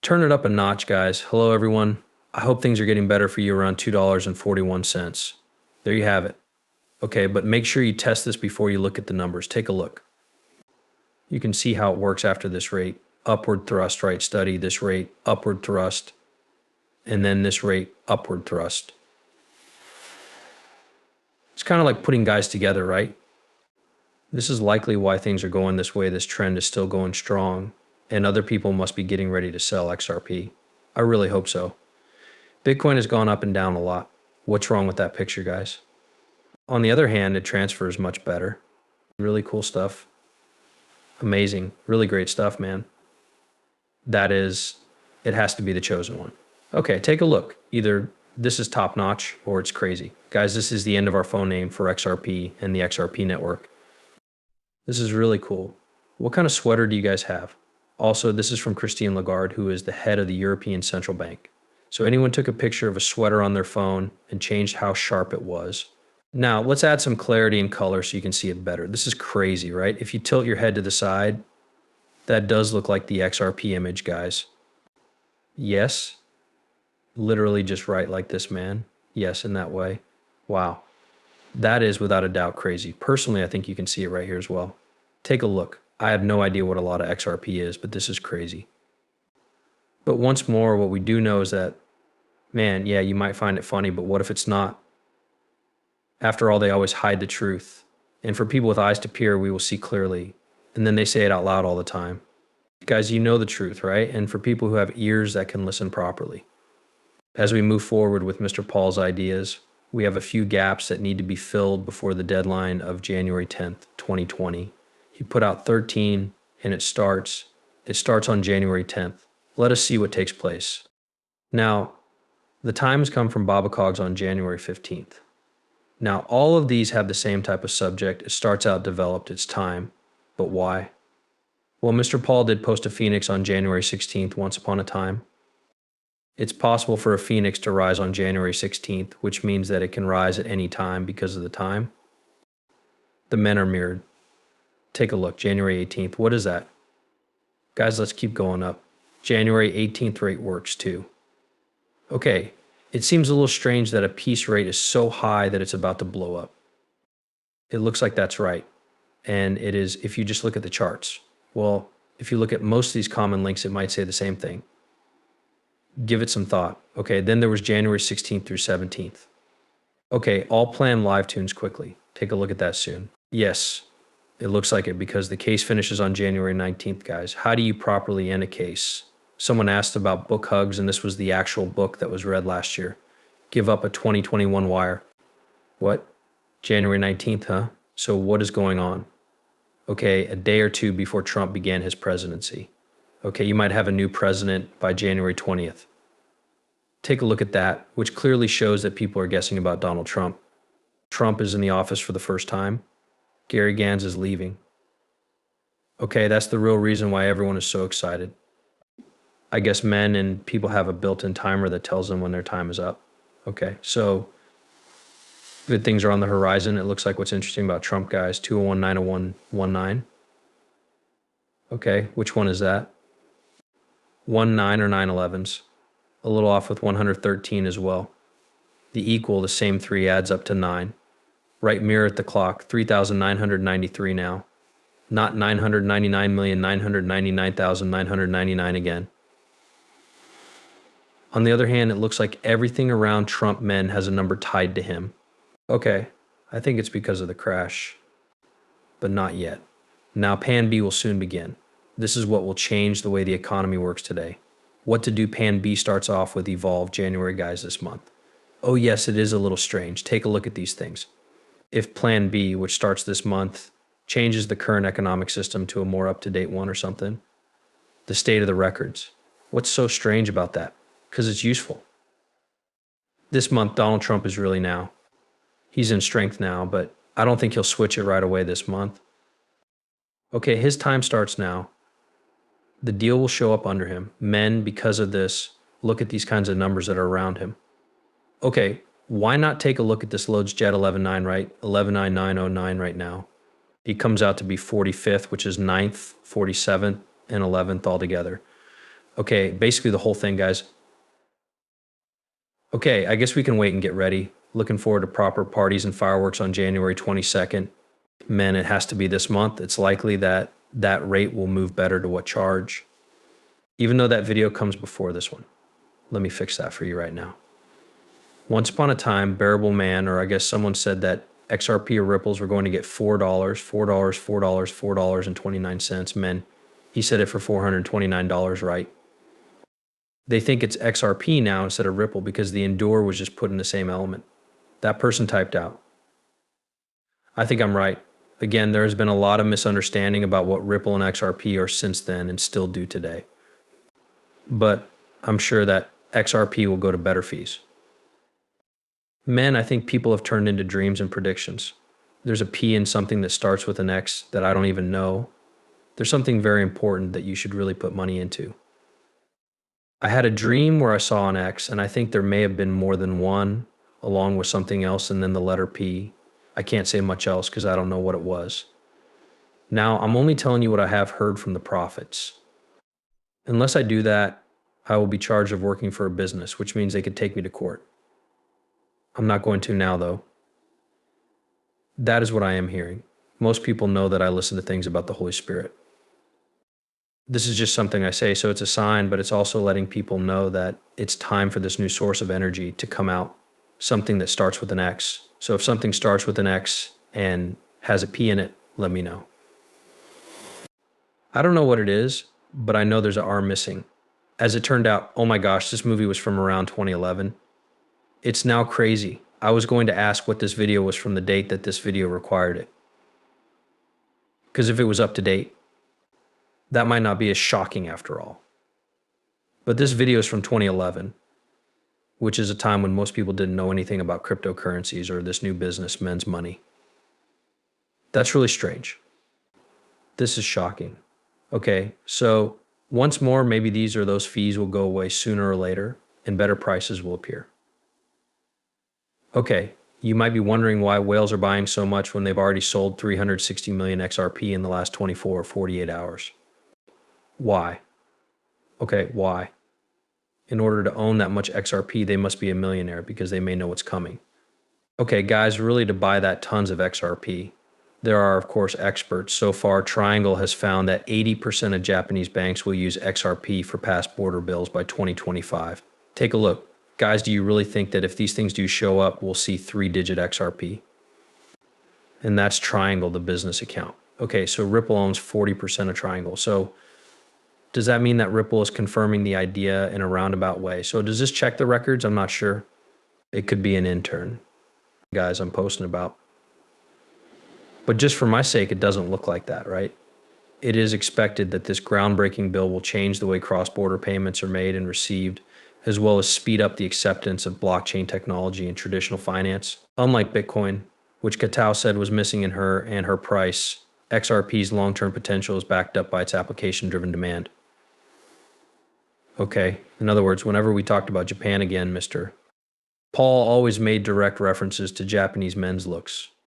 Turn it up a notch, guys. Hello, everyone. I hope things are getting better for you around $2.41. There you have it. Okay, but make sure you test this before you look at the numbers. Take a look. You can see how it works after this rate. Upward thrust, right? Study this rate, upward thrust, and then this rate, upward thrust. It's kind of like putting guys together, right? This is likely why things are going this way. This trend is still going strong, and other people must be getting ready to sell XRP. I really hope so. Bitcoin has gone up and down a lot. What's wrong with that picture, guys? On the other hand, it transfers much better. Really cool stuff. Amazing. Really great stuff, man. That is, it has to be the chosen one. Okay, take a look. Either this is top notch or it's crazy. Guys, this is the end of our phone name for XRP and the XRP network. This is really cool. What kind of sweater do you guys have? Also, this is from Christine Lagarde, who is the head of the European Central Bank. So anyone took a picture of a sweater on their phone and changed how sharp it was. Now, let's add some clarity and color so you can see it better. This is crazy, right? If you tilt your head to the side, that does look like the XRP image, guys. Yes. Literally just right like this, man. Yes, in that way. Wow. That is without a doubt crazy. Personally, I think you can see it right here as well. Take a look. I have no idea what a lot of XRP is, but this is crazy. But once more, what we do know is that, man, yeah, you might find it funny, but what if it's not? After all, they always hide the truth. And for people with eyes to peer, we will see clearly. And then they say it out loud all the time. Guys, you know the truth, right? And for people who have ears that can listen properly. As we move forward with Mr. Paul's ideas, we have a few gaps that need to be filled before the deadline of January 10th, 2020. He put out 13 and it starts on January 10th. Let us see what takes place. Now, the times come from Babacogs on January 15th. Now, all of these have the same type of subject. It starts out developed, it's time. But why? Well, Mr. Paul did post a phoenix on January 16th once upon a time. It's possible for a phoenix to rise on January 16th, which means that it can rise at any time because of the time. The men are mirrored. Take a look, January 18th. What is that? Guys, let's keep going up. January 18th rate works too. Okay, it seems a little strange that a piece rate is so high that it's about to blow up. It looks like that's right. And it is if you just look at the charts. Well, if you look at most of these common links, it might say the same thing. Give it some thought. Okay, then there was January 16th through 17th. Okay, all planned live tunes quickly. Take a look at that soon. Yes, it looks like it because the case finishes on January 19th, guys. How do you properly end a case? Someone asked about book hugs, and this was the actual book that was read last year. Give up a 2021 wire. What? January 19th, huh? So what is going on? Okay, a day or two before Trump began his presidency. Okay, you might have a new president by January 20th. Take a look at that, which clearly shows that people are guessing about Donald Trump. Trump is in the office for the first time. Gary Gans is leaving. Okay, that's the real reason why everyone is so excited. I guess men and people have a built-in timer that tells them when their time is up. Okay, so good things are on the horizon. It looks like what's interesting about Trump, guys, 201-901-19. Okay, which one is that? 19 or 911s. A little off with 113 as well. The equal, the same three adds up to 9. Right mirror at the clock, 3,993 now. Not 999,999,999 again. On the other hand, it looks like everything around Trump men has a number tied to him. Okay, I think it's because of the crash, but not yet. Now Pan B will soon begin. This is what will change the way the economy works today. What to do Pan B starts off with Evolve January, guys, this month. Oh yes, it is a little strange. Take a look at these things. If Plan B, which starts this month, changes the current economic system to a more up-to-date one or something, the state of the records. What's so strange about that? Because it's useful. This month, Donald Trump is really now. He's in strength now, but I don't think he'll switch it right away this month. Okay, his time starts now. The deal will show up under him. Men, because of this, look at these kinds of numbers that are around him. Okay, why not take a look at this Lodes Jet 11.9, right? 11.9909 right now. He comes out to be 45th, which is 9th, 47th, and 11th altogether. Okay, basically the whole thing, guys. Okay, I guess we can wait and get ready. Looking forward to proper parties and fireworks on January 22nd. Man, it has to be this month. It's likely that that rate will move better to what charge, even though that video comes before this one. Let me fix that for you right now. Once upon a time, Bearable Man, or I guess someone said that XRP or Ripples were going to get $4, $4, $4, $4.29. Man, he said it for $429, right? They think it's XRP now instead of Ripple because the Endure was just put in the same element. That person typed out. I think I'm right. Again, there has been a lot of misunderstanding about what Ripple and XRP are since then and still do today. But I'm sure that XRP will go to better fees. Men, I think people have turned into dreams and predictions. There's a P in something that starts with an X that I don't even know. There's something very important that you should really put money into. I had a dream where I saw an X, and I think there may have been more than one, along with something else, and then the letter P. I can't say much else because I don't know what it was. Now, I'm only telling you what I have heard from the prophets. Unless I do that, I will be charged of working for a business, which means they could take me to court. I'm not going to now, though. That is what I am hearing. Most people know that I listen to things about the Holy Spirit. This is just something I say, so it's a sign, but it's also letting people know that it's time for this new source of energy to come out, something that starts with an X. So if something starts with an X and has a P in it, let me know. I don't know what it is, but I know there's an R missing. As it turned out, oh my gosh, this movie was from around 2011. It's now crazy. I was going to ask what this video was from the date that this video required it. Because if it was up to date, that might not be as shocking after all. But this video is from 2011, which is a time when most people didn't know anything about cryptocurrencies or this new business, men's money. That's really strange. This is shocking. Okay, so once more, maybe these or those fees will go away sooner or later and better prices will appear. Okay, you might be wondering why whales are buying so much when they've already sold 360 million XRP in the last 24 or 48 hours. Why? Okay, why? In order to own that much XRP, they must be a millionaire because they may know what's coming. Okay, guys, really to buy that tons of XRP. There are, of course, experts. So far, Triangle has found that 80% of Japanese banks will use XRP for past border bills by 2025. Take a look. Guys, do you really think that if these things do show up, we'll see 3-digit XRP? And that's Triangle, the business account. Okay, so Ripple owns 40% of Triangle. So does that mean that Ripple is confirming the idea in a roundabout way? So does this check the records? I'm not sure. It could be an intern. Guys, I'm posting about. But just for my sake, it doesn't look like that, right? It is expected that this groundbreaking bill will change the way cross-border payments are made and received, as well as speed up the acceptance of blockchain technology in traditional finance. Unlike Bitcoin, which Katao said was missing in her price, XRP's long-term potential is backed up by its application-driven demand. Okay, in other words, whenever we talked about Japan again, Mr. Paul always made direct references to Japanese men's looks.